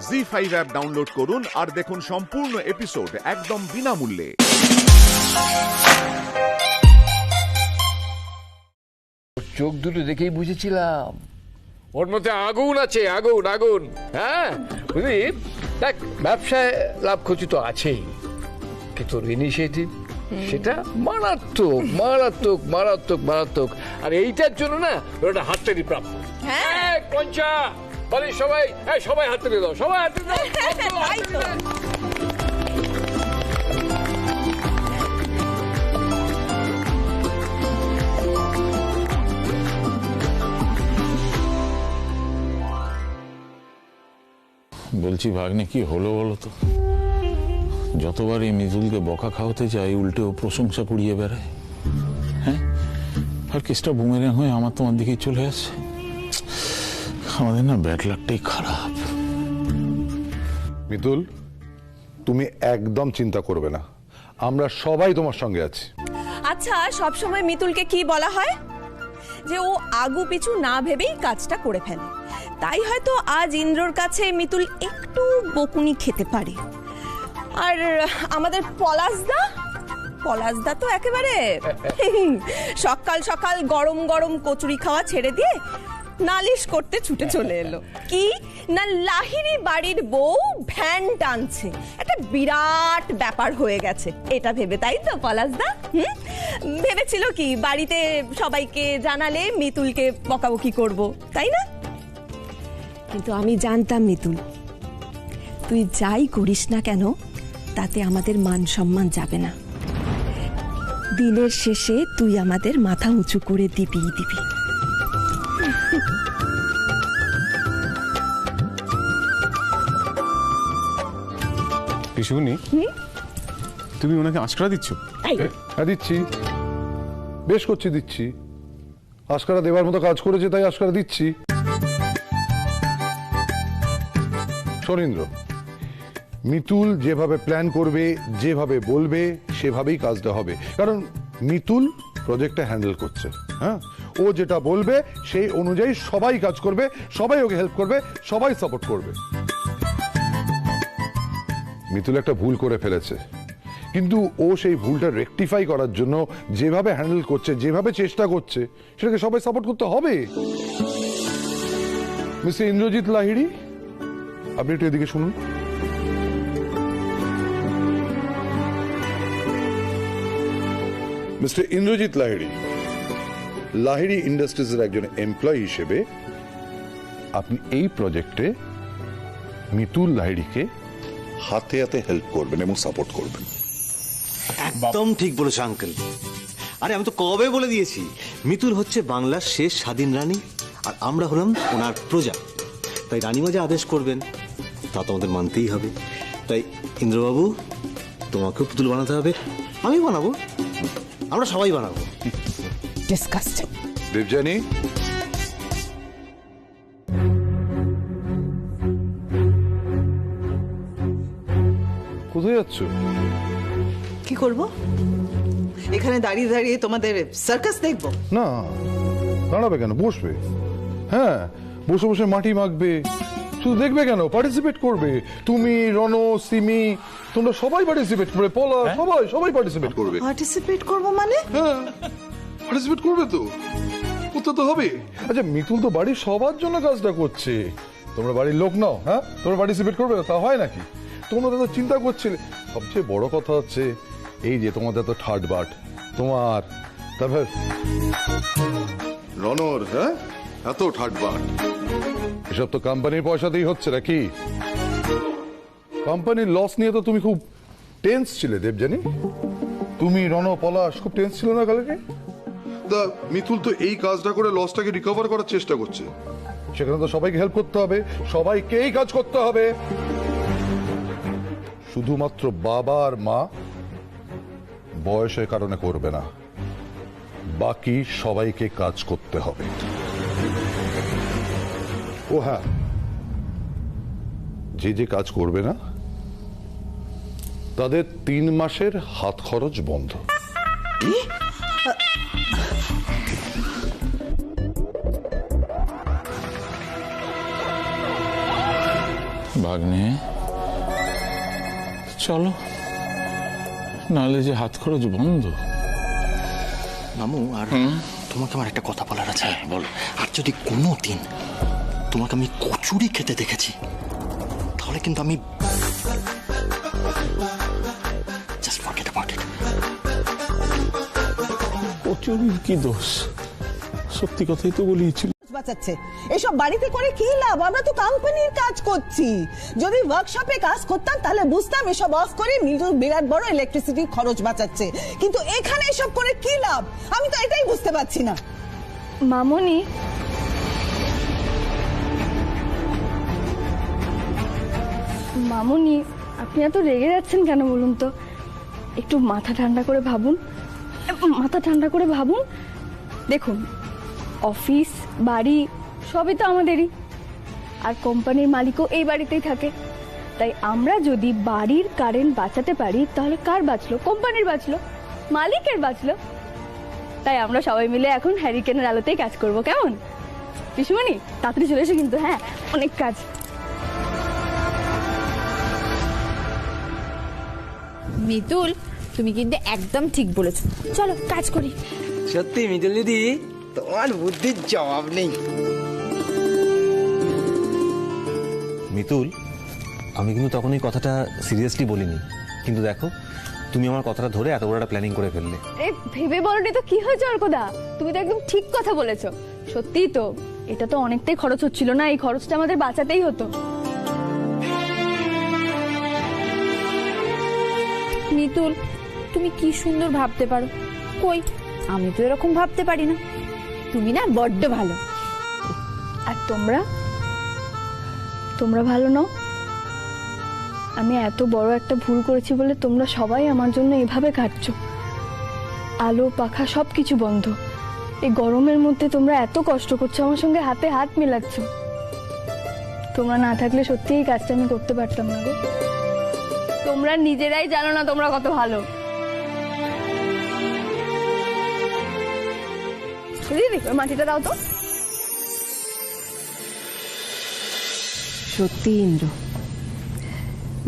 ZEE5 app download করুন আর দেখুন সম্পূর্ণ এপিসোড একদম বিনামূল্যে। চোখ দুটো দেখেই বুঝেছিলাম ওর মধ্যে আগুন আছে, আগুন আগুন। হ্যাঁ বুঝলি, দেখ ব্যবসায় লাভ ক্ষতি তো আছেই, কিন্তু ইনিশিয়েটিভ সেটা মারাত্মক মারাত্মক মারাত্মক মারাত্মক। আর এইটার জন্য না ওটা হাততালি প্রাপ্ত। হ্যাঁ পঞ্চা বলি সবাই, সবাই হাততালি দাও, সবাই হাততালি দাও। বলছি ভাগ্নে কি হলো বলো তো? যতবার এই মিজুলকে বকা খাওয়াতে যাই উল্টে ও প্রশংসা কুড়িয়ে বেড়ায়। হ্যাঁ, আর কেসটা বুমেরাং হয়ে আমার তোমার দিকেই চলে আসছে। আমাদের না ব্যাড লাকটাই খারাপ। মিতুল, তুমি একদম চিন্তা করবে না, আমরা সবাই তোমার সঙ্গে আছি। আচ্ছা, সবসময় মিতুলকে কি বলা হয়? যে ও আগু পিছু না ভেবেই কাজটা করে ফেলে। তাই হয়তো আজ ইন্দ্রর কাছে মিতুল একটু বকুনি খেতে পারে। আর আমাদের পলাশদা তো একেবারে সকাল সকাল গরম গরম কচুরি খাওয়া ছেড়ে দিয়ে নালিশ করতে ছুটে চলে এলো। কি না, লাহিড়ী বাড়ির বউ ভ্যান টানছে, একটা বিরাট ব্যাপার হয়ে গেছে এটা ভেবে, তাই তো পলাশদা? ভেবেছিল কি বাড়িতে সবাইকে জানালে মিতুলকে বকাবকি করব, তাই না? কিন্তু আমি জানতাম মিতুল, তুই যাই করিস না কেন তাতে আমাদের মান সম্মান যাবে না। দিনের শেষে তুই আমাদের মাথা উঁচু করে দিবি। পিসুনি, তুমি ওনাকে আঁচড়া দিচ্ছ? হ্যাঁ দিচ্ছি, বেশ করছি, দিচ্ছি। আশকারা দেবার মতো কাজ করেছে তাই আশকারা দিচ্ছি। শরীন্দ্র, মিতুল যেভাবে প্ল্যান করবে, যেভাবে বলবে সেভাবেই কাজটা হবে, কারণ মিতুল প্রজেক্টটা হ্যান্ডেল করছে। হ্যাঁ, ও যেটা বলবে সেই অনুযায়ী সবাই কাজ করবে, সবাই ওকে হেল্প করবে, সবাই সাপোর্ট করবে। মিতুল একটা ভুল করে ফেলেছে, কিন্তু ও সেই ভুলটা রেকটিফাই করার জন্য যেভাবে হ্যান্ডেল করছে, যেভাবে চেষ্টা করছে, সেটাকে সবাই সাপোর্ট করতে হবে। মিস্টার ইন্দ্রজিৎ লাহিড়ী, আপনি একটু এদিকে শুনুন। মিস্টার ইন্দ্রজিৎ লাহিড়ী, লাহিড়ী ইন্ডাস্ট্রিজের একজন এমপ্লয়ি হিসেবে আপনি এই প্রজেক্টে মিতুল লাহিড়ীকে হাতে হাতে হেল্প করবেন এবং সাপোর্ট করবেন। একদম ঠিক বলেছো আঙ্কেল। আরে আমি তো কবে বলে দিয়েছি, মিতুল হচ্ছে বাংলার শেষ স্বাধীন রানী, আর আমরা হলাম ওনার প্রজা। তাই রানীমা যা আদেশ করবেন তা তো আমাদের মানতেই হবে। তাই ইন্দ্রবাবু, তোমাকেও পুতুল বানাতে হবে, আমি বানাবো, আমরা সবাই বানাবো। ডিসকাস্টিং। দেবযানী, কোথায় যাচ্ছ? কি করব? এখানে দাঁড়িয়ে দাঁড়িয়ে তোমাদের সার্কাস দেখব? না, দাঁড়াবে কেন, বসবে। হ্যাঁ, বসে বসে মাটি মাখবে। শুধু দেখবে কেন, পার্টিসিপেট করবে। তুমি, রণ, সিমি, তোমরা সবাই পার্টিসিপেট করবে। পলা, সবাই পার্টিসিপেট করবে। পার্টিসিপেট করব মানে? হ্যাঁ, পার্টিসিপেট করবে তো, করতে তো হবে। আচ্ছা, মিতুল তো বাড়ির সবার জন্য কাজটা করছে, তোমরা বাড়ির লোক নাও। হ্যাঁ, তোমরা পার্টিসিপেট করবে, তা হয় নাকি? তোমরা তো চিন্তা করছিলে। সবচেয়ে বড় কথা হচ্ছে এই যে তোমাদের তো থার্ড বার্ট তোমার, তারপর রনর, হ্যাঁ এত থার্ড বার্ট, এসব তো কোম্পানির পয়সাতেই হচ্ছে নাকি? কোম্পানির লস নিয়ে তো তুমি খুব টেন্স ছিলে দেবযানী। তুমি, রণ, পলাশ খুব টেন্স ছিল না কালকে? দা মিতুল তো এই কাজটা করে লসটাকে রিকভার করার চেষ্টা করছে। সেখানে তো সবাইকে হেল্প করতে হবে, সবাইকেই কাজ করতে হবে। শুধুমাত্র বাবা আর মা বয়সের কারণে করবে না, বাকি সবাইকে কাজ করতে হবে। ও হ্যাঁ, যে কাজ করবে না তাদের 3 মাসের হাত খরচ বন্ধ। ভাগ্নে চলো, নাহলে যে হাত খরচ বন্ধ। মামু, আর তোমাকে আমার একটা কথা বলার আছে। বল। আর যদি কোনো দিন তোমাকে আমি কচুরি খেতে দেখেছি, তাহলে কিন্তু আমি জাস্ট ফরগেট অ্যাবাউট ইট। কচুরির কি দোষ? সত্যি কথাই তো বলিয়েছিল। বাঁচাচ্ছে এসব বাড়িতে করে কি লাভ? আমরা তো কোম্পানির কাজ করছি। যদি ওয়ার্কশপে কাজ করতাম তাহলে বুঝতাম এসব অফ করে মিলুর বিরাট বড় ইলেকট্রিসিটি খরচ বাঁচাচ্ছে, কিন্তু এখানে এসব করে কি লাভ? আমি তো এটাই বুঝতে পারছি না। মামনি, মামনি আপনি এত রেগে যাচ্ছেন কেন বলুন তো? একটু মাথা ঠান্ডা করে ভাবুন, মাথা ঠান্ডা করে ভাবুন। দেখুন, অফিস বাড়ি সবই তো আমাদেরই, আর কোম্পানির মালিকও এই বাড়িতেই থাকে। তাই আমরা যদি বাড়ির কারেন্ট বাঁচাতে পারি তাহলে কার বাঁচলো? কোম্পানির বাঁচলো, মালিকের বাঁচলো। তাই আমরা সবাই মিলে এখন হ্যারিকেনের আলোতেই কাজ করব, কেমন? পিসুমণি তাড়াতাড়ি চলে এসো কিন্তু, হ্যাঁ অনেক কাজ। মিতুল, তুমি কিন্তু একদম ঠিক বলেছো, চলো কাজ করি। সত্যি মিতুল দিদি, তোমার বুদ্ধির জবাব নেই। মিতুল, আমি কিন্তু তখন এই কথাটা সিরিয়াসলি বলিনি, কিন্তু দেখো তুমি আমার কথাটা ধরে এত বড় একটা প্ল্যানিং করে ফেললে। ভেবে বলনি তো কি হয়েছে অর্কদা? তুমি তো একদম ঠিক কথা বলেছো। সত্যিই তো, এটা তো অনেকটাই খরচ হচ্ছিল না, এই খরচটা আমাদের বাঁচাতেই হতো। মিতুল, তুমি কি সুন্দর ভাবতে পারো, কই আমি তো এরকম ভাবতে পারি না। তুমি না বড্ড ভালো। আর তোমরা তোমরা ভালো নও। আমি এত বড় একটা ভুল করেছি বলে তোমরা সবাই আমার জন্য এভাবে কাটছো। আলো পাখা সবকিছু বন্ধ, এই গরমের মধ্যে তোমরা এত কষ্ট করছো, আমার সঙ্গে হাতে হাত মেলাচ্ছ। তোমরা না থাকলে সত্যি এই কাজটা আমি করতে পারতাম না গো। তোমরা নিজেরাই জানো না তোমরা কত ভালো। দিদি মাটিটা দাও তো। সত্যি ইন্দ্র,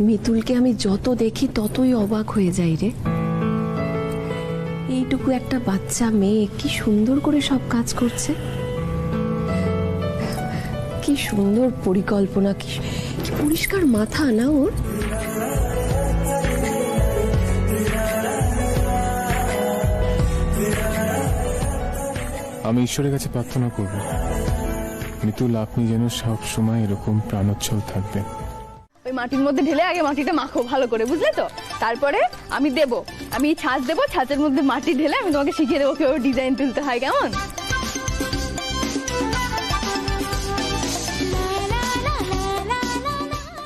মিতুলকে আমি যত দেখি ততই অবাক হয়ে যাই রে। এইটুকু একটা বাচ্চা মেয়ে কি সুন্দর করে সব কাজ করছে, কি সুন্দর পরিকল্পনা, কি পরিষ্কার মাথা না ওর। আমি ঈশ্বরের কাছে প্রার্থনা করব মিতুল, আপনি যেন সব সময় এরকম প্রাণোচ্ছল থাকবেন। ওই মাটির মধ্যে ঢেলে আগে মাটিটা মাখো ভালো করে, বুঝলে তো? তারপরে আমি দেবো, আমি ছাঁচ দেবো, ছাঁচের মধ্যে মাটি ঢেলে আমি তোমাকে শিখিয়ে দেবো কিভাবে ডিজাইন তুলতে হয়, কেমন?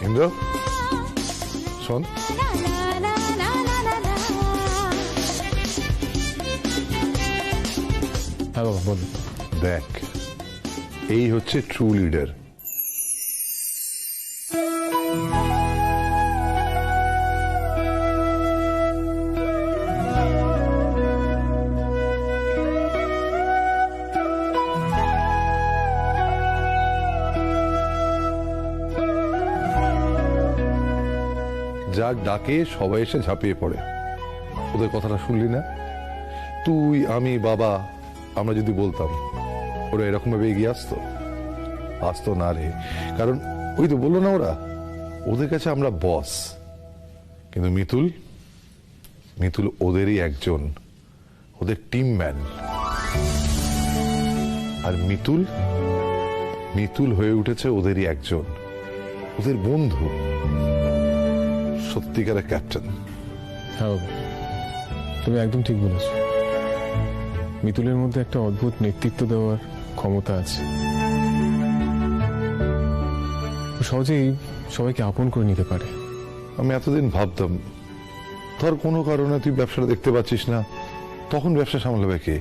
ইন্দ্র শোন, হ্যাঁ বাবা বলুন। দেখ, এই হচ্ছে ট্রু লিডার। যার ডাকে সবাই এসে ঝাঁপিয়ে পড়ে। ওদের কথাটা শুনলি না? তুই আমি বাবা আমরা যদি বলতাম, ওরা এরকম ভাবে এগিয়ে আসতো না রে। কারণ ওই তো বললো না, ওদের কাছে আমরা বস। কিন্তু মিতুল ওদেরই একজন, ওদের টিম ম্যান। আর মিতুল হয়ে উঠেছে ওদেরই একজন, ওদের বন্ধু, সত্যিকারের ক্যাপ্টেন। হ্যাঁ বাবা, তুমি একদম ঠিক বলেছ। মিতুলের মধ্যে একটা অদ্ভুত নেতৃত্ব দেওয়ার ক্ষমতা আছে। সহজেই সবাইকে আপন করে নিতে পারে। আমি এতদিন ভাবতাম, ধর কোনো কারণে তুই ব্যবসাটা দেখতে পাচ্ছিস না, তখন ব্যবসা সামলাবে কে?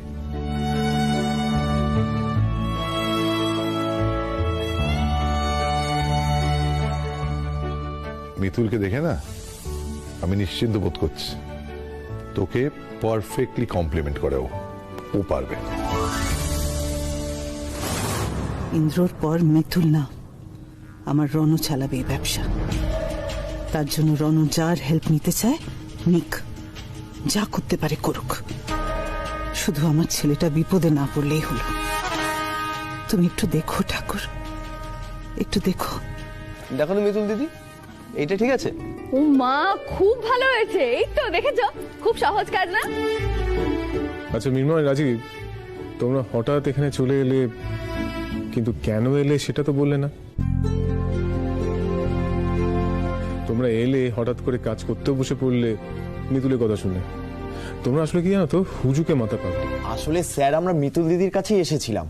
মিতুলকে দেখে না আমি নিশ্চিন্ত বোধ করছি, তোকে পারফেক্টলি কমপ্লিমেন্ট করে ও পারবে। ইন্দ্রর পর মিতুল না, আমার রনু চালাবে এই ব্যবসা। তার জন্য রনু যার হেল্প নিতে চায় নিক, যা করতে পারে করুক, শুধু আমার ছেলেটা বিপদে না পড়লেই হলো। তুমি একটু দেখো ঠাকুর, একটু দেখো। দেখো তো মিতুল দিদি, এইটা ঠিক আছে? ও মা, খুব ভালো হয়েছে। এই তো দেখেছো, খুব সহজ কাজ না? আচ্ছা মিনময়, রাজীব, তোমরা হঠাৎ এখানে চলে এলে, কিন্তু কেন এলে সেটা তো বললে না। তোমরা এলে হঠাৎ করে কাজ করতে বসে পড়লে মিতুলের কথা শুনে। তোমরা আসলে কি জানো তো, হুজুকে মাথা পাবে। আসলে স্যার, আমরা মিতুল দিদির কাছেই এসেছিলাম।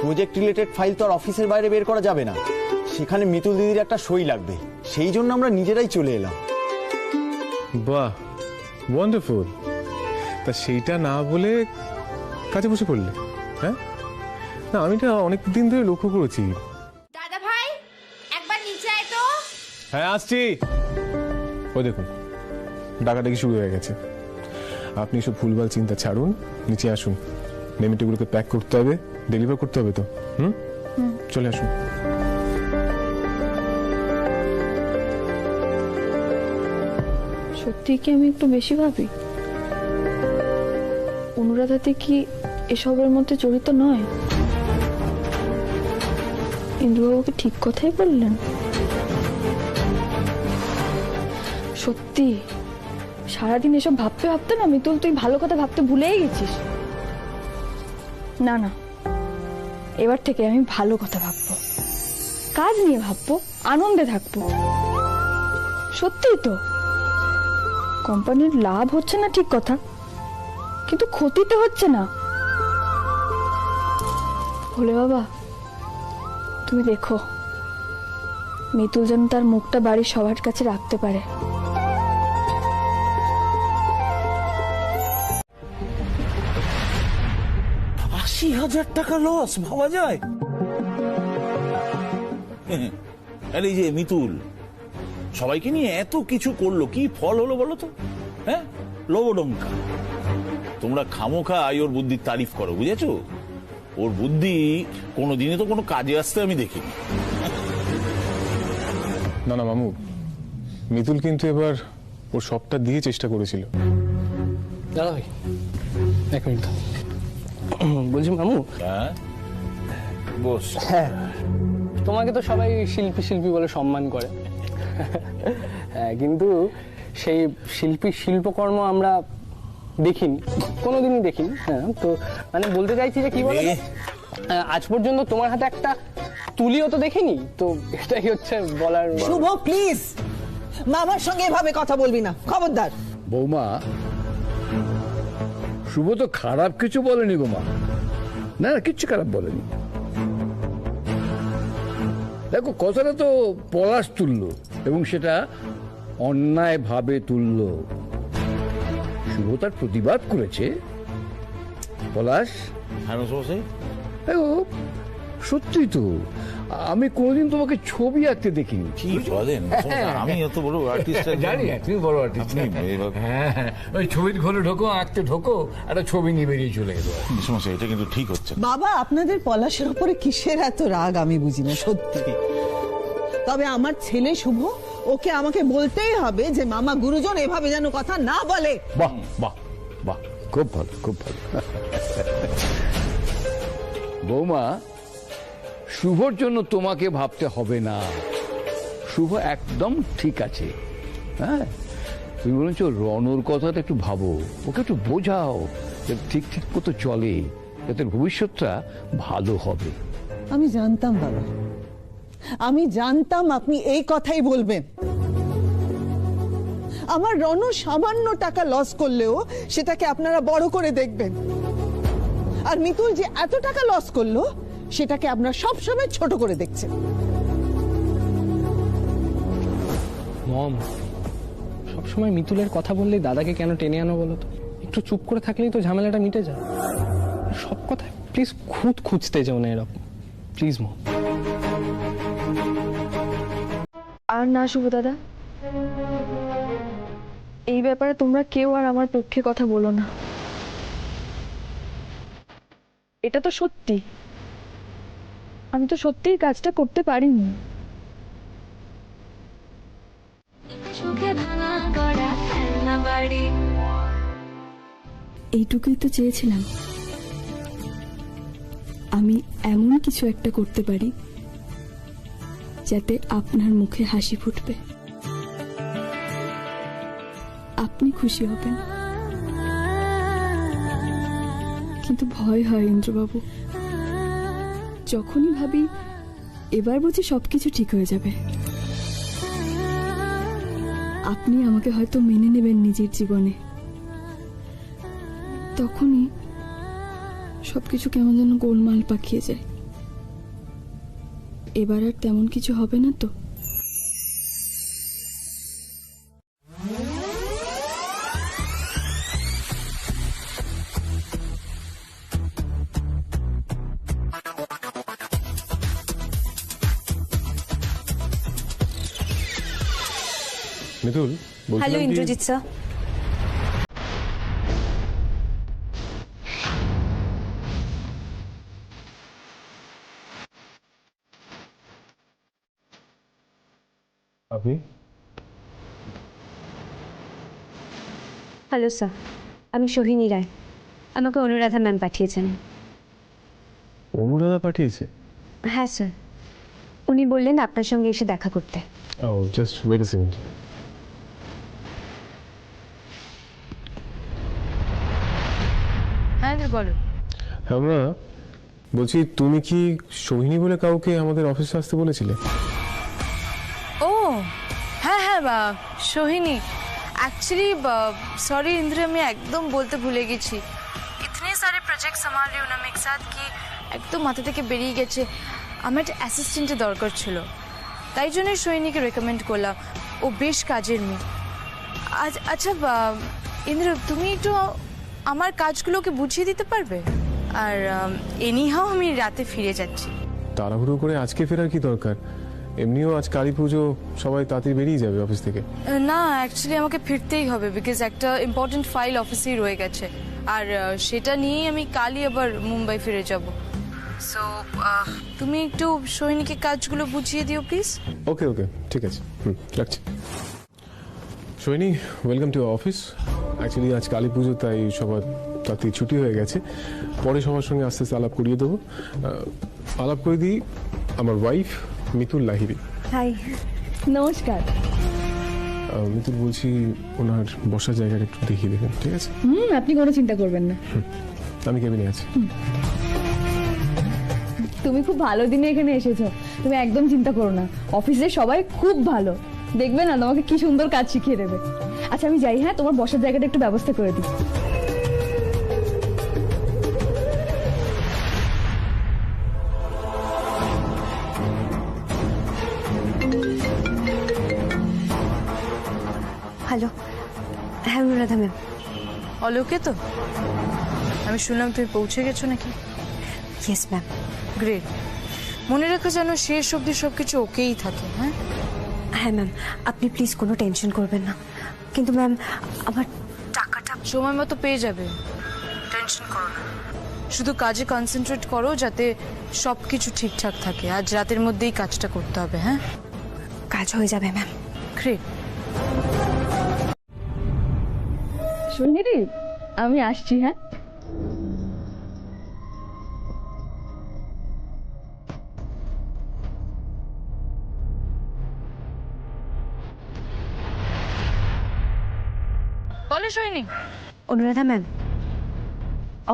প্রজেক্ট রিলেটেড ফাইল তো আর অফিসের বাইরে বের করা যাবে না, সেখানে মিতুল দিদির একটা সই লাগবে, সেই জন্য আমরা নিজেরাই চলে এলাম। বাহ, ওয়ান্ডারফুল। তা সেইটা না বলে কাজে বসে পড়লে? হ্যাঁ, না আমি এটা অনেকদিন ধরে লক্ষ্য করেছি। দাদা ভাই, একবার নিচে আয় তো। হ্যাঁ আসছি। ওই দেখুন, ডাকাডাকি শুরু হয়ে গেছে। আপনি সব ভুলভাল চিন্তা ছাড়ুন, নিচে আসুন। নেমিটিগুলোকে প্যাক করতে হবে, ডেলিভার করতে হবে তো। চলে আসুন। সত্যি কি আমি একটু বেশি ভাবি? অনুরাধাতে কি এসবের মধ্যে জড়িত নয়? ইন্দ্রবাবুকে ঠিক কথাই বললেন। সত্যি সারাদিন এসব ভাবতে ভাবতে না মিতুল, তুই ভালো কথা ভাবতে ভুলেই গেছিস। না না, এবার থেকে আমি ভালো কথা ভাববো, কাজ নিয়ে ভাববো, আনন্দে থাকবো। সত্যি তো, কোম্পানির লাভ হচ্ছে না ঠিক কথা, কিন্তু ক্ষতি তো হচ্ছে না। ভোলে বাবা, তুমি দেখো মিতুল যেন তার মুখটা বাড়ির সবার কাছে রাখতে পারে। টাকা লস ভাবা যায়? আরে এই যে মিতুল সবাইকে নিয়ে এত কিছু করলো, কি ফল হলো বলো তো? হ্যাঁ, লবডঙ্কা। তোমরা খামোখা ওর বুদ্ধির তারিফ করো, বুঝেছো? ওর বুদ্ধি কোনোদিনই তো কোনো কাজে আসতে আমি দেখিনি। না না মামু, মিতুল কিন্তু এবার ওর সবটা দিয়ে চেষ্টা করেছিল। দাদা ভাই, এক মিনিট। বলছি মামু, হ্যাঁ বস। হ্যাঁ, তোমাকে তো সবাই শিল্পী শিল্পী বলে সম্মান করে। হ্যাঁ, কিন্তু সেই শিল্পী শিল্পকর্ম আমরা দেখিনি, কোনোদিনই দেখিনি। হ্যাঁ, তো মানে বলতে চাইছি যে কি বলে, আজ পর্যন্ত তোমার হাতে একটা তুলিও তো দেখিনি, তো এটাই হচ্ছে বলার। শুভ, প্লিজ মামার সঙ্গে এভাবে কথা বলবি না, খবরদার। বৌমা, শুভ তো খারাপ কিছু বলেনি গো মা। না না, কিচ্ছু খারাপ বলেনি। দেখো, কথাটা তো পলাশ তুললো এবং সেটা অন্যায় ভাবে তুললো। শুভ তার প্রতিবাদ করেছে। পলাশ, সত্যি তো, আমি কোনোদিন তোমাকে ছবি আঁকতে দেখিনি। কি বলেন? আমি এত বড় আর্টিস্ট জানি, তুমি বড় আর্টিস্ট। হ্যাঁ, ওই ছবির ঘরে ঢোকো, আঁকতে ঢোকো, একটা ছবি নিয়ে বেরিয়ে চলে এলো। সমস্যা, এটা কিন্তু ঠিক হচ্ছে। বাবা, আপনাদের পলাশের উপরে কিসের এত রাগ আমি বুঝি না সত্যি। তবে আমার ছেলে শুভ, ওকে আমাকে বলতেই হবে যে মামা গুরুজন এভাবে যেন কথা না বলে। বাহ বাহ বাহ, খুব ভালো, খুব ভালো। বৌমা, শুভর জন্য তোমাকে ভাবতে হবে না। শুভ একদম ঠিক আছে। হ্যাঁ, তুমি বলছো রনর কথাটা একটু ভাবো, ওকে একটু বোঝাও যাতে ঠিক ঠিক মতো চলে, যাতে ভবিষ্যৎটা ভালো হবে। আমি জানতাম বাবা, আমি জানতাম আপনি এই কথাই বলবেন। আমার রনু সামান্য টাকা লস করলেও সেটাকে আপনারা বড় করে দেখবেন, আর মিতুল যে এত টাকা লস করলো সেটাকে আপনারা সবসময় ছোট করে দেখছেন। মম, সবসময় মিতুলের কথা বললেই দাদাকে কেন টেনে আনো বলো তো? একটু চুপ করে থাকলেই তো ঝামেলাটা মিটে যায়। সব কথা প্লিজ খুঁজতে যাও না এরকম, প্লিজ মম। আর না শুভ দাদা, এই ব্যাপারে তোমরা কেউ আর আমার পক্ষে কথা বলো না। এটা তো সত্যি, আমি তো সত্যিই কাজটা করতে পারিনি। এইটুকুই তো চেয়েছিলাম, আমি এমন কিছু একটা করতে পারি যাতে আপনার মুখে হাসি ফুটবে, আপনি খুশি হবেন। কিন্তু ভয় হয় ইন্দ্রবাবু, যখনই ভাবি এবার বুঝি সবকিছু ঠিক হয়ে যাবে, আপনি আমাকে হয়তো মেনে নেবেন নিজের জীবনে, তখনই সবকিছু কেমন যেন গোলমাল পাকিয়ে যায়। এবার আর তেমন কিছু হবে না তো? Mitul, hello Indrajit sir. আপনি? হ্যালো স্যার, আমি সোহিনী রায়। আমাকে অনুরাধা ম্যাম পাঠিয়েছেন। অনুরাধা পাঠিয়েছে? হ্যাঁ স্যার, উনি বললেন আপনার সঙ্গে এসে দেখা করতে। ও, জাস্ট ওয়েট আ সেকেন্ড। হ্যাঁ বলো। আমরা বলছি, তুমি কি সোহিনী বলে কাউকে আমাদের অফিসে আসতে বলেছিলে? ও হ্যাঁ হ্যাঁ সোহিনী। एक्चुअली सॉरी इंद्र, मैं एकदम बोलते भूले গেছি। इतने सारे प्रोजेक्ट संभाल रही हूँ ना मैं एक साथ कि একদম মাথা থেকে বেরিয়ে গেছে। আমার একটা অ্যাসিস্ট্যান্টের দরকার ছিল, তাই জন্যই সোহিনীকে রেকমেন্ড করলাম। ও বেশ কাজের মেয়ে। আচ্ছা ইন্দ্র, তুমি একটু আমার কাজগুলোকে বুঝিয়ে দিতে পারবে? আর এনিহাও আমি রাতে ফিরে যাচ্ছি। তাড়াহুড়ো করে আজকে ফেরার কি দরকার? এমনিও আজ কালী পুজো, সবাই তাড়াতাড়ি বেরিয়ে যাবে অফিস থেকে। না, অ্যাকচুয়ালি আমাকে ফিরতেই হবে, বিকজ একটা ইম্পর্টেন্ট ফাইল অফিসেই রয়ে গেছে, আর সেটা নিয়েই আমি কালই আবার মুম্বাই ফিরে যাব। সো তুমি একটু সোহিনীকে কাজগুলো বুঝিয়ে দিও প্লিজ। ওকে ওকে, ঠিক আছে, রাখছি। Sohini, welcome to office. Actually আজ কালী পুজো, তাই সবার তাড়াতাড়ি ছুটি হয়ে গেছে। পরে সবার সঙ্গে আস্তে আস্তে আলাপ করিয়ে দেবো। আলাপ করে দিই, আমার ওয়াইফ মিতুল লাহিড়ী। হাই, নমস্কার। মিতুল, বলছি ওনার বসার জায়গাটা একটু দেখিয়ে দেবেন, ঠিক আছে? আপনি কোনো চিন্তা করবেন না, আমি কেবিনে আছি। তুমি খুব ভালো দিনে এখানে এসেছো, তুমি একদম চিন্তা করো না। অফিসের সবাই খুব ভালো, দেখবে না তোমাকে কি সুন্দর কাজ শিখিয়ে দেবে। আচ্ছা আমি যাই, হ্যাঁ তোমার বসার জায়গাটা একটু ব্যবস্থা করে দিই। হ্যালো, হ্যাঁ অনুরাধা ম্যাম। অলোকে তো আমি শুনলাম তুমি পৌঁছে গেছো নাকি? Yes ma'am. গ্রেট। মনে রেখো যেন শেষ অবধি সব কিছু ওকেই থাকে। হ্যাঁ হ্যাঁ ম্যাম, আপনি প্লিজ কোনো টেনশন করবেন না। কিন্তু ম্যাম, আমার টাকাটা সময় মতো পেয়ে যাবে, টেনশন করো না। শুধু কাজে কনসেন্ট্রেট করো যাতে সব কিছু ঠিকঠাক থাকে। আজ রাতের মধ্যেই কাজটা করতে হবে। হ্যাঁ, কাজ হয়ে যাবে ম্যাম। গ্রেট। সোহিনী, আমি আসছি। হ্যাঁ, বলো সোহিনী। অনুরাধা ম্যাম,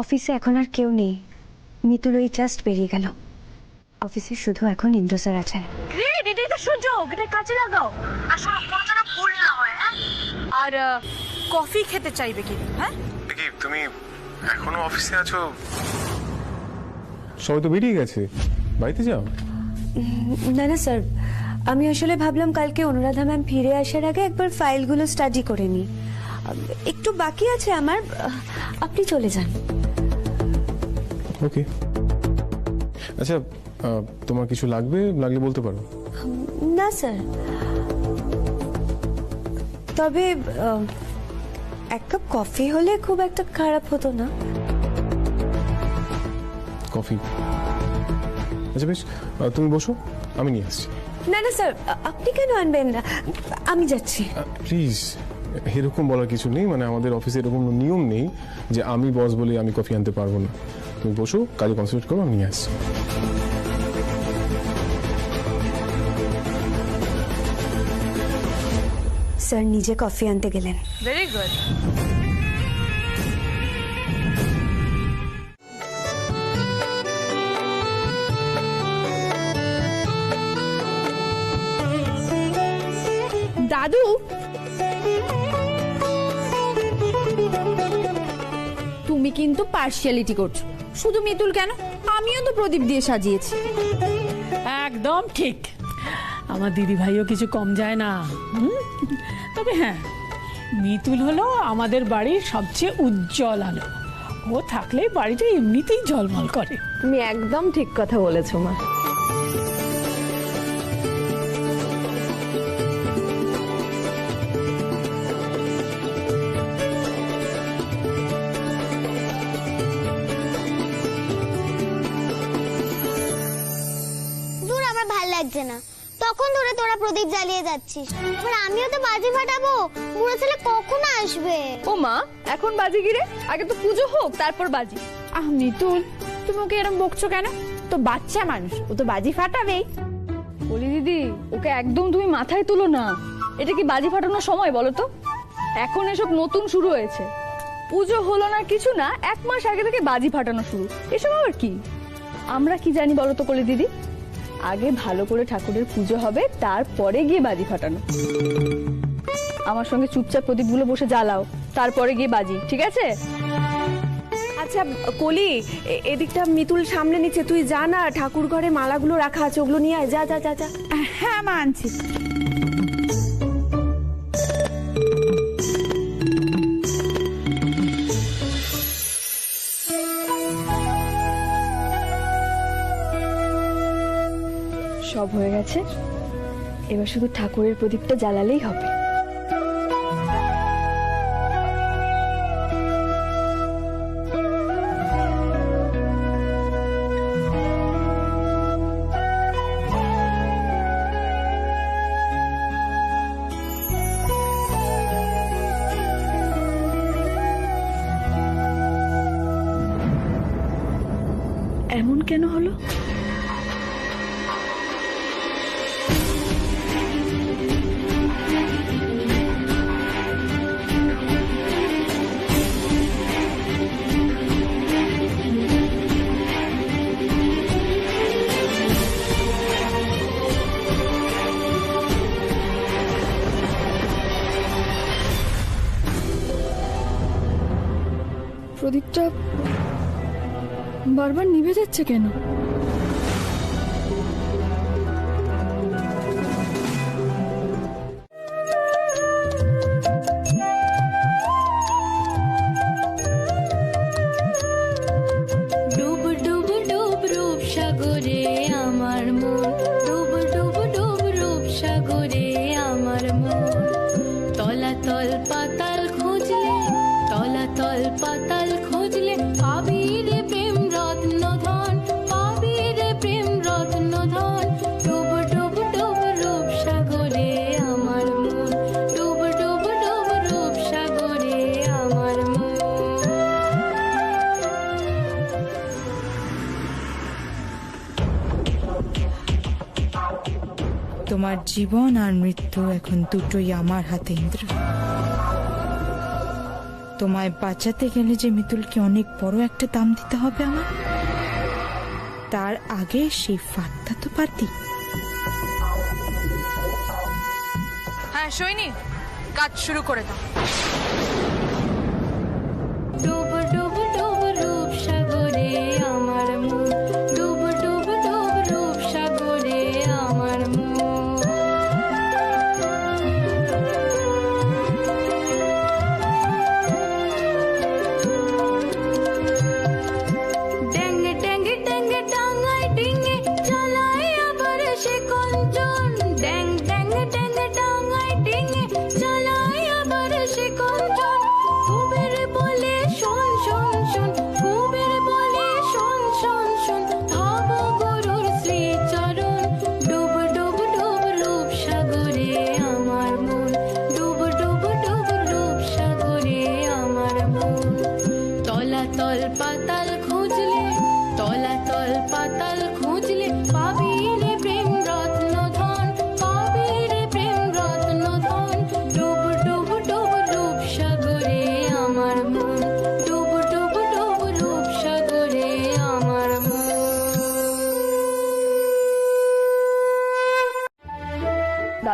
অফিসে এখন আর কেউ নেই। মিতুল ওই জাস্ট বেরিয়ে গেল। অফিসে শুধু এখন ইন্দ্র স্যার আছেন। গ্রেট, এটাই তো সুযোগ, এটা কাজে লাগাও। আসলে কোনো যেন ভুল না হয়। হ্যাঁ, আর কফি খেতে চাইবে কি? হ্যাঁ, দেখি তুমি এখনো অফিসে আছো? সবাই তো বেরিয়ে গেছে, বাড়িতে যাও। না না স্যার, আমি আসলে ভাবলাম কালকে অনুরাধা ম্যাম ফিরে আসার আগে একবার ফাইলগুলো স্টাডি করে নিই। একটু বাকি আছে আমার, আপনি চলে যান। ওকে। আচ্ছা, তোমার কিছু লাগলে বলতে পারো। না স্যার, তবে এক কাপ কফি হলে খুব একটা খারাপ হতো না। কফি? আচ্ছা বেশ, তুমি বসো, আমি নিয়ে আসছি। না না স্যার, আপনি কেন আনবেন না, আমি যাচ্ছি। প্লিজ এরকম বলার কিছু নেই, মানে আমাদের অফিসে এরকম নিয়ম নেই যে আমি বস বলে আমি কফি আনতে পারবো না। তুমি বসো, কাজে কনসেন্ট্রেট করো, আমি নিয়ে আসছি। স্যার নিজে কফি আনতে গেলেন। Very good. দাদু, তুমি কিন্তু পার্সিয়ালিটি করছো। শুধু মিতুল কেন, আমিও তো প্রদীপ দিয়ে সাজিয়েছি। একদম ঠিক, আমার দিদি ভাইও কিছু কম যায় না। তবে হ্যাঁ, মিতুল হলো আমাদের বাড়ির সবচেয়ে উজ্জ্বল আলো। ও থাকলে বাড়িটা এমনিতেই ঝলমল করে। তুমি একদম ঠিক কথা বলেছো মা। দূর, আমার ভাল লাগছে না। তখন ধরে তোরা প্রদীপ জ্বালিয়ে যাচ্ছিস, এবার আমিও তো বাজি ফাটাবো। বুড়ো ছেলে কখন আসবে? ও মা, এখন বাজি গিরে, আগে তো পুজো হোক তারপর বাজি। আহ মিতুল, তুমি ওকে এরকম বকছো কেন? তো বাচ্চা মানুষ, ও তো বাজি ফাটাবেই। বলি দিদি, ওকে একদম তুমি মাথায় তুলো না। এটা কি বাজি ফাটানোর সময় বলো তো? এখন এসব নতুন শুরু হয়েছে। পুজো হলো না কিছু না, 1 মাস আগে থেকে বাজি ফাটানো শুরু। এসব আবার কি? আমরা কি জানি বলো তো কলি দিদি? আগে ভালো করে ঠাকুরের পুজো হবে, তারপরে গিয়ে বাজি ফাটানো। আমার সঙ্গে চুপচাপ প্রদীপগুলো বসে জ্বালাও, তারপরে গিয়ে বাজি, ঠিক আছে? আচ্ছা কলি, এদিকটা মিতুল সামনে নিচ্ছে, তুই যা না, ঠাকুর ঘরে মালাগুলো রাখা আছে, ওগুলো নিয়ে আয়। যা যা যা যা। হ্যাঁ মা, আনছি। সব হয়ে গেছে, এবার শুধু ঠাকুরের প্রদীপটা জ্বালালেই হবে। এমন কেন হলো? প্রদীপটা বারবার নিভে যাচ্ছে কেন? ডুব ডুব ডুব রূপ সাগরে আমার মন, ডুব ডুব ডুব রূপ সাগরে আমার মন। তলাতল পাতাল খুঁজলে, তলাতল পাতাল খুঁজলে পাবি রে প্রেম রত্ন ধন, পাবি রে প্রেম রত্ন ধন। ডুব ডুব ডুব রূপ সাগরে আমার মন, ডুব ডুব ডুব রূপ সাগরে আমার মন। তোমার জীবন আর মৃত্যু এখন দুটোই আমার হাতে ইন্দ্র। তোমায় বাঁচাতে গেলে যে মিতুলকে অনেক বড় একটা দাম দিতে হবে আমার, তার আগে সেই ফাঁদটা তো পারতি। হ্যাঁ সৈনী, কাজ শুরু করে দাও। ডুব ডুব ডুব রূপ সাগরে আমার মন, ডুব ডুব ডুব রূপ সাগরে আমার মন। ড্যাঙ্গে ড্যাঙ্গে ড্যাঙ্গে টাঙ্গাই ডিঙ্গে চালাই আবার সে কঞ্চন, ড্যাং ড্যাঙ্গে ড্যাঙ্গে টাঙ্গাই ডিঙ্গে চালাই আবার সে কঞ্চন।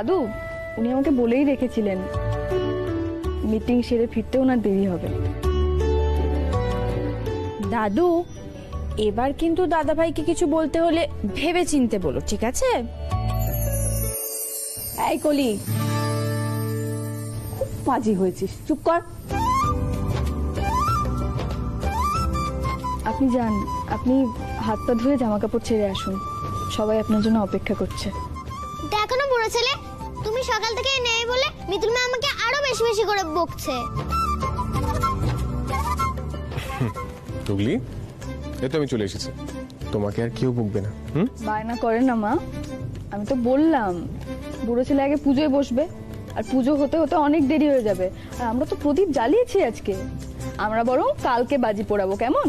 দাদু উনি আমাকে বলেই রেখেছিলেন মিটিং সেরে ফিরতে ওনার দেরি হবে। দাদু এবার কিন্তু দাদা ভাইকে কিছু বলতে হলে ভেবে চিনতে বলো, ঠিক আছে? এই কলি, খুব পাজি হয়েছিস, চুপ কর। আপনি যান, আপনি হাত পা ধুয়ে জামা কাপড় ছেড়ে আসুন, সবাই আপনার জন্য অপেক্ষা করছে। দেখো না বুড়ো ছেলে, তুমি সকাল থেকে নেই বলে মিতুল মা আমাকে আরো বেশি বেশি করে বকছে। টুগলি, এই তো আমি চলে এসেছি, তোমাকে আর কেউ বকবে না। বায়না করেন না মা, আমি তো বললাম বুড়ো ছেলে আগে পুজোয় বসবে, আর পুজো হতে হতে অনেক দেরি হয়ে যাবে। আর আমরা তো প্রদীপ জ্বালিয়েছি আজকে, আমরা বরং কালকে বাজি পোড়াবো, কেমন?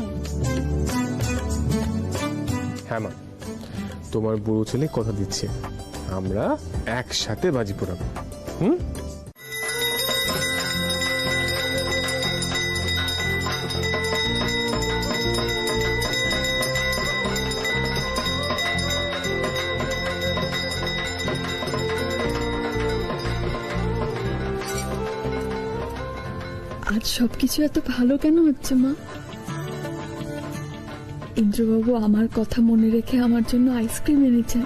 হ্যাঁ মা, তোমার বুড়ো ছেলে কথা দিচ্ছে আমরা একসাথে বাজি পোড়াবো। আজ সবকিছু এত ভালো কেন হচ্ছে মা? ইন্দ্রবাবু আমার কথা মনে রেখে আমার জন্য আইসক্রিম এনেছেন,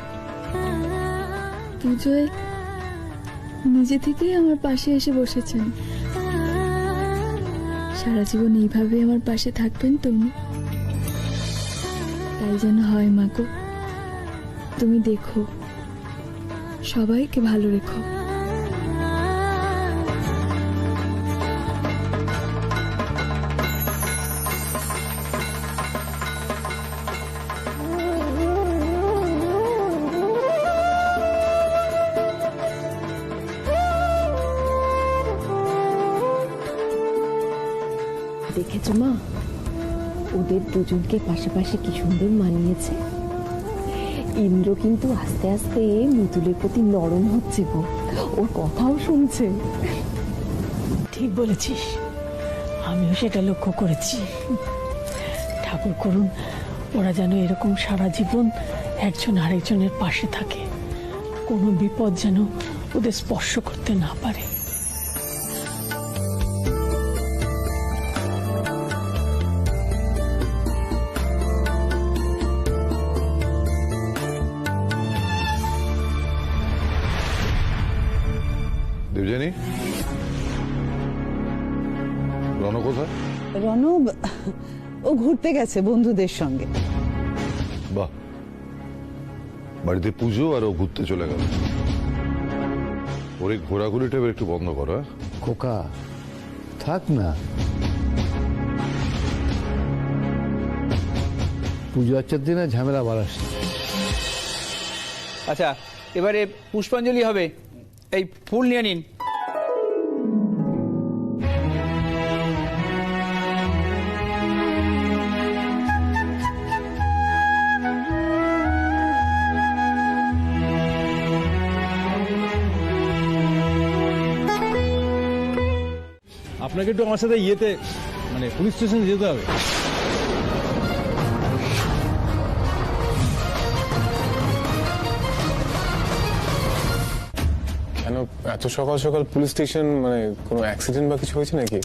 পুজোয় নিজে থেকেই আমার পাশে এসে বসেছেন। সারা জীবন এইভাবে আমার পাশে থাকবেন তুমি, তাই যেন হয় মা গো। তুমি দেখো, সবাইকে ভালো রেখো। দেখেছো মা, ওদের দুজনকে পাশাপাশি কি সুন্দর মানিয়েছে। ইন্দ্র কিন্তু আস্তে আস্তে মিতুলের প্রতি নরম হচ্ছে গো, ওর কথাও শুনছে। ঠিক বলেছিস, আমিও সেটা লক্ষ্য করেছি। ঠাকুর করুন ওরা যেন এরকম সারা জীবন একজন আরেকজনের পাশে থাকে, কোনো বিপদ যেন ওদের স্পর্শ করতে না পারে। দেবযানী, রণ কোথায়? রণব ও ঘুরতে গেছে বন্ধুদের সঙ্গে। বাহ, বাড়িতে পুজো আর ও ঘুরতে চলে গেল। ওর এই ঘোরাঘুরিটা এবার একটু বন্ধ করো। খোকা থাক না, পুজো আচ্চার দিনে ঝামেলা বাড়াস। আচ্ছা, এবারে পুষ্পাঞ্জলি হবে, এই ফুল নিয়ে নিন। আপনাকে একটু আমার সাথে ইয়েতে মানে পুলিশ স্টেশনে যেতে হবে। কেন এত সকাল সকাল পুলিশ স্টেশন? মানে কোনো অ্যাক্সিডেন্ট বা কিছু হয়েছে নাকি?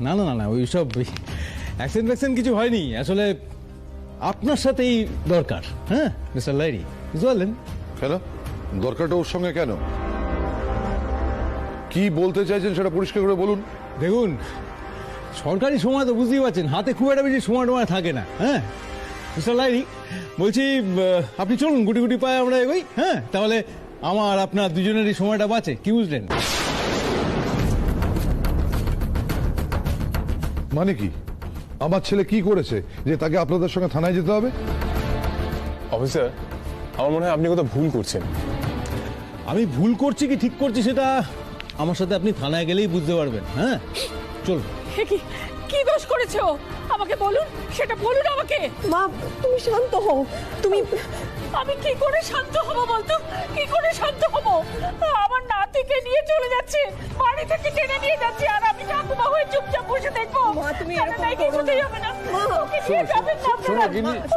না না না না, ওই সব অ্যাক্সিডেন্ট ফ্যাক্সিডেন্ট কিছু হয়নি। আসলে আপনার সাথেই দরকার। হ্যাঁ মিস্টার লাইরি, বুঝতে পারলেন? কেন দরকারটা ওর সঙ্গে কেন? কি বলতে চাইছেন সেটা পরিষ্কার করে বলুন। দেখুন, সরকারি সময় তো বুঝতেই পারছেন, হাতে খুব একটা বেশি সময় টময় থাকে না। হ্যাঁ মিস্টার লাইরি, বলছি আপনি চলুন, গুটি গুটি পায়ে আমরা এগোই। হ্যাঁ, তাহলে আমার আপনার দুজনেরই সময়টা বাঁচে, কি বুঝলেন? মানে কি? আমার ছেলে কি করেছে যে তাকে আপনাদের সঙ্গে থানায় যেতে হবে? অফিসার, আমার মনে হয় আপনি কোথাও ভুল করছেন। আমি ভুল করছি কি ঠিক করছি সেটা আমার সাথে আপনি থানায় গেলেই বুঝতে পারবেন। হ্যাঁ চলুন। কি দোষ করেছে ও? আমাকে বলুন, সেটা বলুন আমাকে। মা তুমি শান্ত হও। তুমি আমি কি করে শান্ত হব বলতো? কি করে শান্ত হব? আমার নাতিকে নিয়ে চলে যাচ্ছে, বাড়ি থেকে টেনে নিয়ে যাচ্ছে, আর আমি ঠাকুমা হয়ে চুপচাপ বসে দেখবো। মা তুমি এরকম কিছুতেই হবে না। ওকে নিয়ে যাবেন না আপনারা।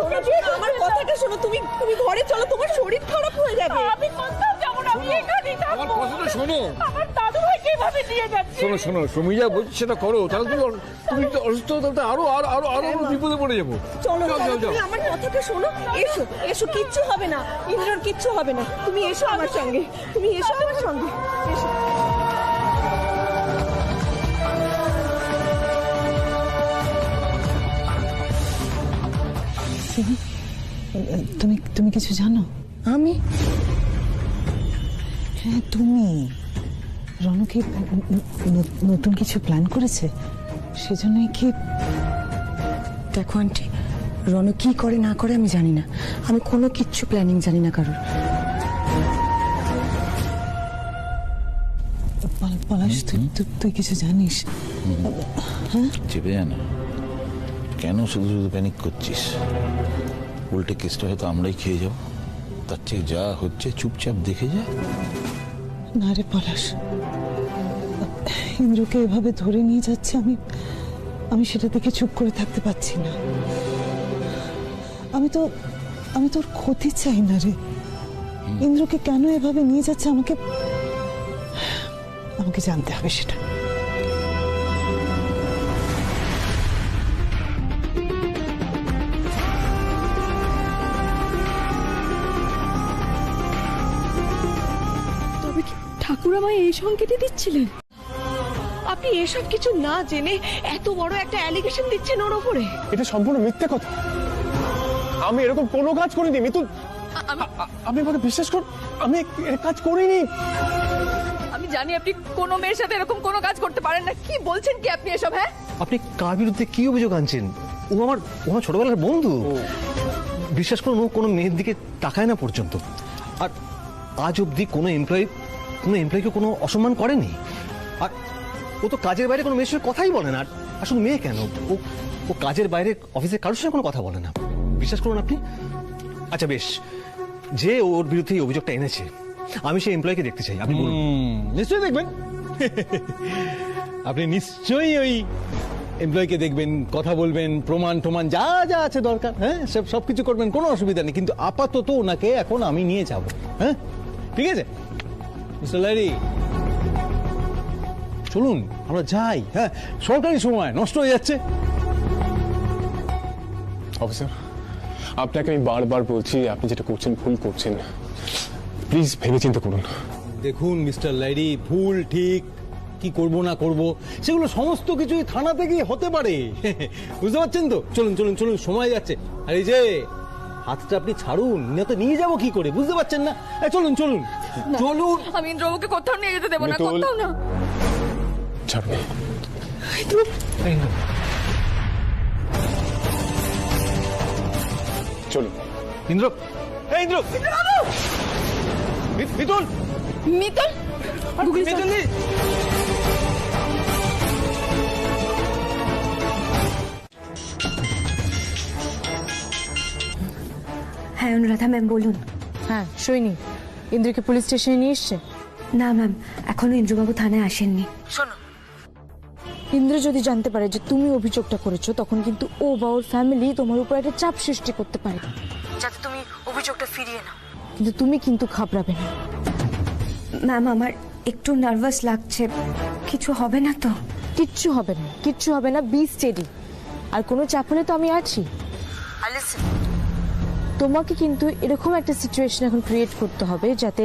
ওকে নিয়ে আমার কথাটা শোনো, তুমি ঘরে চলো, তোমার শরীর খারাপ হয়ে যাবে। আমি কোথাও যাবো না, আমি এখানেই থাকবো। শোনো আমার দাদু ভাইকে এভাবে নিয়ে যাচ্ছে। শোনো শোনো তুমি যা বলছো সেটা করো, তাহলে তুমি তো অসুস্থ হতে হতে আরো আরো আরো আরো বিপদে পড়ে যাবো। চলো যাও, যাও, যাও। তুমি আমার কথাটা শোনো, এসো এসো, কিচ্ছু হবে না, ইন্দ্রর কিচ্ছু হবে না, তুমি এসো আমার সঙ্গে, তুমি এসো আমার সঙ্গে, এসো। তুমি তুমি কিছু জানো? আমি? হ্যাঁ তুমি। রনু কি নতুন কিছু প্ল্যান করেছে? সেজন্যই কি? দেখো আন্টি, রনু কি করে না করে আমি জানি না, আমি কোনো কিচ্ছু প্ল্যানিং জানি না কারোর। পলাশ তুই কিছু জানিস? চেপে জানা কেন শুধু শুধু প্যানিক করছিস? উল্টে কেসটা হয়তো আমরাই খেয়ে যাব। তার চেয়ে যা হচ্ছে চুপচাপ দেখে যা। না রে পলাশ, ইন্দ্রকে এভাবে ধরে নিয়ে যাচ্ছে, আমি সেটা দেখে চুপ করে থাকতে পারছি না। আমি তোর ক্ষতি চাই না রে। ইন্দ্রকে কেন এভাবে নিয়ে যাচ্ছে আমাকে জানতে হবে সেটা। তবে কি ঠাকুর আমায় এই সংকেতই দিচ্ছিলেন? আপনি এসব কিছু না জেনে এত বড় একটা অ্যালিগেশন দিচ্ছেন ওর উপরে? এটা সম্পূর্ণ মিথ্যে কথা। আমি এরকম কোনো কাজ করিনি মিতুল, আপনি আমাকে বিশ্বাস করুন, আমি এর কাজ করিনি। আমি জানি আপনি কোনো মেয়ের সাথে এরকম কোনো কাজ করতে পারেন না। কি বলছেন কি আপনি এসব? হ্যাঁ, আপনি কার বিরুদ্ধে কি অভিযোগ আনছেন? ও আমার ছোটবেলার বন্ধু। বিশ্বাস করুন, ও কোনো মেয়ের দিকে তাকায় না পর্যন্ত। আর আজ অবধি কোনো এমপ্লয়িকে কোনো অসম্মান করেনি। আর ও তো কাজের বাইরে কোনো মেয়ের সঙ্গে কথাই বলে না। আর আসলে মেয়ে কেন, ও কাজের বাইরে অফিসে কারোর সঙ্গে কোনো কথা বলে না। বিশ্বাস করুন আপনি। আচ্ছা বেশ, যে ওর বিরুদ্ধে এই অভিযোগটা এনেছে, আমি সেই এমপ্লয়িকে দেখতে চাই। আপনি বলুন। নিশ্চয়ই দেখবেন। আপনি নিশ্চয়ই ওই এমপ্লয়িকে দেখবেন, কথা বলবেন, প্রমাণ যা যা আছে দরকার, হ্যাঁ সবকিছু করবেন, কোনো অসুবিধা নেই। কিন্তু আপাতত ওনাকে এখন আমি নিয়ে যাব। হ্যাঁ ঠিক আছে মিস্টার লাইরি, চলুন আমরা যাই। হ্যাঁ, সরকারি সময় নষ্ট হয়ে যাচ্ছে। অফিসার, আপনাকে আমি বারবার বলছি, আপনি যেটা করছেন ভুল করছেন। প্লিজ ভেবেচিন্তে করুন। দেখুন মিস্টার লাইরি, ভুল ঠিক কি করব না করব সেগুলো সমস্ত কিছুই থানাতে গিয়ে হতে পারে। বুঝতে পারছেন তো? চলুন চলুন চলুন, সময় যাচ্ছে। আর এই যে হাতটা আপনি ছাড়ুন, না তো নিয়ে যাবো কি করে? বুঝতে পারছেন না? চলুন চলুন চলুন। আমি ইন্দ্রবাবুকে কোথাও নিয়ে যেতে দেবো না, মিতুল। কোথাও না। ছাড়ুন। চলুন। ইন্দ্র, এই ইন্দ্র, মিতুল, মিতুল, মিতুল। হ্যাঁ অনুরাধা ম্যাম বলুন। হ্যাঁ সৈনী, ইন্দ্রকে পুলিশ স্টেশনে নিয়ে এসছে? না ম্যাম, এখনো ইন্দ্রবাবু থানায় আসেননি। শোনো, ইন্দ্র যদি জানতে পারে যে তুমি অভিযোগটা করেছো, তখন কিন্তু ও বা ওর ফ্যামিলি তোমার উপর একটা চাপ সৃষ্টি করতে পারে, যাতে তুমি অভিযোগটা ফিরিয়ে নাও। কিন্তু তুমি কিন্তু ঘাবড়াবে না। ম্যাম আমার একটু নার্ভাস লাগছে, কিছু হবে না তো? কিচ্ছু হবে না, কিচ্ছু হবে না, বি স্টেডি। আর কোনো চাপ হলে তো আমি আছি। আর লিসেন, তোমাকে কিন্তু এরকম একটা সিচুয়েশন এখন ক্রিয়েট করতে হবে যাতে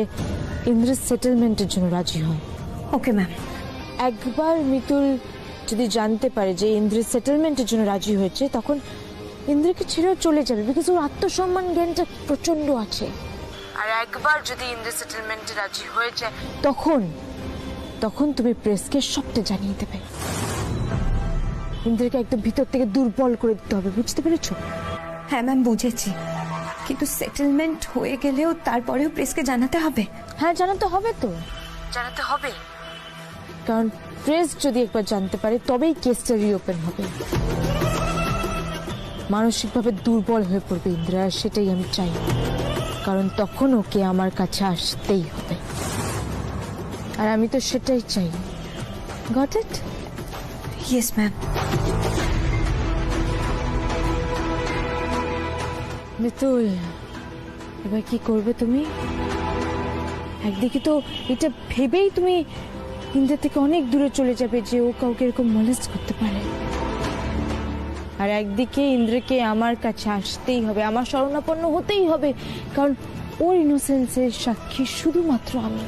ইন্দ্র সেটেলমেন্টের জন্য রাজি হয়। Okay ma'am. একবার মিতুল যদি জানতে পারে যে ইন্দ্র সেটেলমেন্টের জন্য রাজি হয়েছে, তখন ইন্দ্রকে ছেড়েও চলে যাবে, বিকজ ওর আত্মসম্মান জ্ঞানটা প্রচন্ড আছে। আর একবার যদি ইন্দ্র সেটেলমেন্টে রাজি হয়ে যায়, তখন তুমি প্রেসকে সবটা জানিয়ে দেবে। ইন্দ্রকে একদম ভিতর থেকে দুর্বল করে দিতে হবে, বুঝতে পেরেছো? হ্যাঁ ম্যাম বুঝেছি, কিন্তু সেটেলমেন্ট হয়ে গেলেও তারপরেও প্রেসকে জানাতে হবে। হ্যাঁ জানাতে হবে তো, জানাতে হবে। কারণ প্রেস যদি একবার জানতে পারে, তবেই কেসটা রিওপেন হবে। মানসিকভাবে দুর্বল হয়ে পড়বে ইন্দ্রা, আর সেটাই আমি চাই। কারণ তখন ওকে আমার কাছে আসতেই হবে, আর আমি তো সেটাই চাই। Got it? Yes ma'am. Mitul, এবার কি করবে তুমি? একদিকে তো এটা ভেবেই তুমি ইন্দ্রের থেকে অনেক দূরে চলে যাবে যে ও কাউকে এরকম মলেস্ট করতে পারে, আর একদিকে ইন্দ্রকে আমার কাছে আসতেই হবে, আমার শরণাপন্ন হতেই হবে, কারণ ওর ইনোসেন্সের সাক্ষী শুধুমাত্র আমি।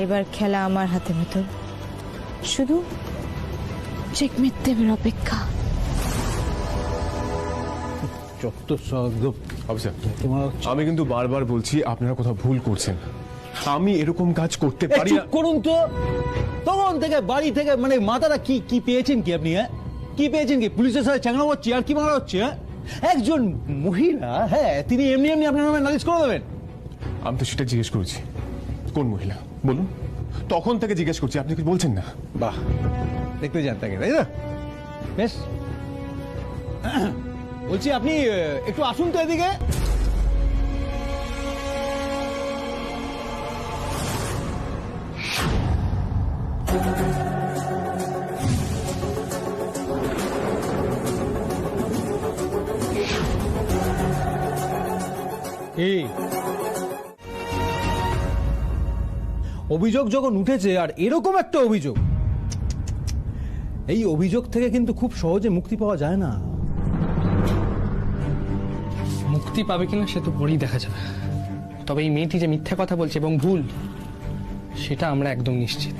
এবার খেলা আমার হাতে মিতুল, শুধু চেকমেট দেবের অপেক্ষা। অফিসার, আমি কিন্তু বারবার বলছি আপনারা কোথাও ভুল করছেন। আমি এরকম কাজ করতে পারি না। করুন তো, তখন থেকে বাড়ি থেকে মানে মাথাটা কি কি পেয়েছেন কি আপনি? হ্যাঁ, কি পেয়েছেন কি? পুলিশের সাথে চাংড়া হচ্ছে আর কি মারা হচ্ছে? হ্যাঁ, একজন মহিলা, হ্যাঁ, তিনি এমনি এমনি আপনার নামে নালিশ করে দেবেন? আমি তো সেটা জিজ্ঞেস করছি, কোন মহিলা বলুন? তখন থেকে জিজ্ঞেস করছি, আপনি কি বলছেন না? বাহ, দেখতে যান তাকে, তাই না? বেশ, বলছি আপনি একটু আসুন তো এদিকে। এই অভিযোগ যখন উঠেছে, আর এরকম একটা অভিযোগ, এই অভিযোগ থেকে কিন্তু খুব সহজে মুক্তি পাওয়া যায় না। মুক্তি পাবে কিনা সে তো পরেই দেখা যাবে, তবে এই মেয়েটি যে মিথ্যা কথা বলছে এবং ভুল, সেটা আমরা একদম নিশ্চিত।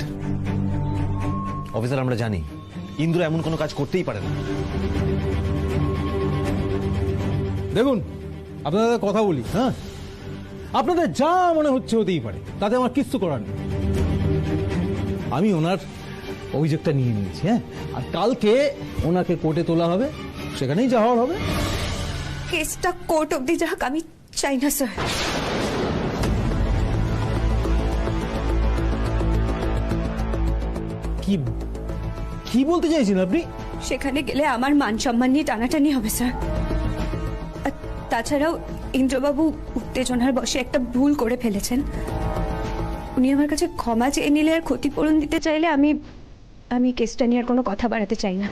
অফিসার, আমরা জানি ইন্দ্র এমন কোনো কাজ করতেই পারে না। দেখুন, আপনাদের কথা বলি, হ্যাঁ, আপনাদের যা মনে হচ্ছে হতেই পারে, তাতে আমার কিচ্ছু করার নেই। আমি ওনার অভিযোগটা নিয়ে নিয়েছি, হ্যাঁ, আর কালকে ওনাকে কোর্টে তোলা হবে, সেখানেই যা হওয়ার হবে। কেসটা কোর্ট অবধি যাক, আমি চাই না স্যার। কি কি বলতে চাইছেন আপনি? সেখানে গেলে আমার মান সম্মান নিয়ে টানাটানি হবে স্যার। আর তাছাড়াও ইন্দ্রবাবু উত্তেজনার বশে একটা ভুল করে ফেলেছেন। উনি আমার কাছে ক্ষমা চেয়ে নিলে আর ক্ষতিপূরণ দিতে চাইলে আমি কেসটা নিয়ে আর কোনো কথা বাড়াতে চাই না।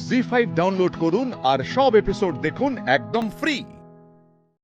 জি5 ডাউনলোড করুন আর সব এপিসোড দেখুন একদম ফ্রি।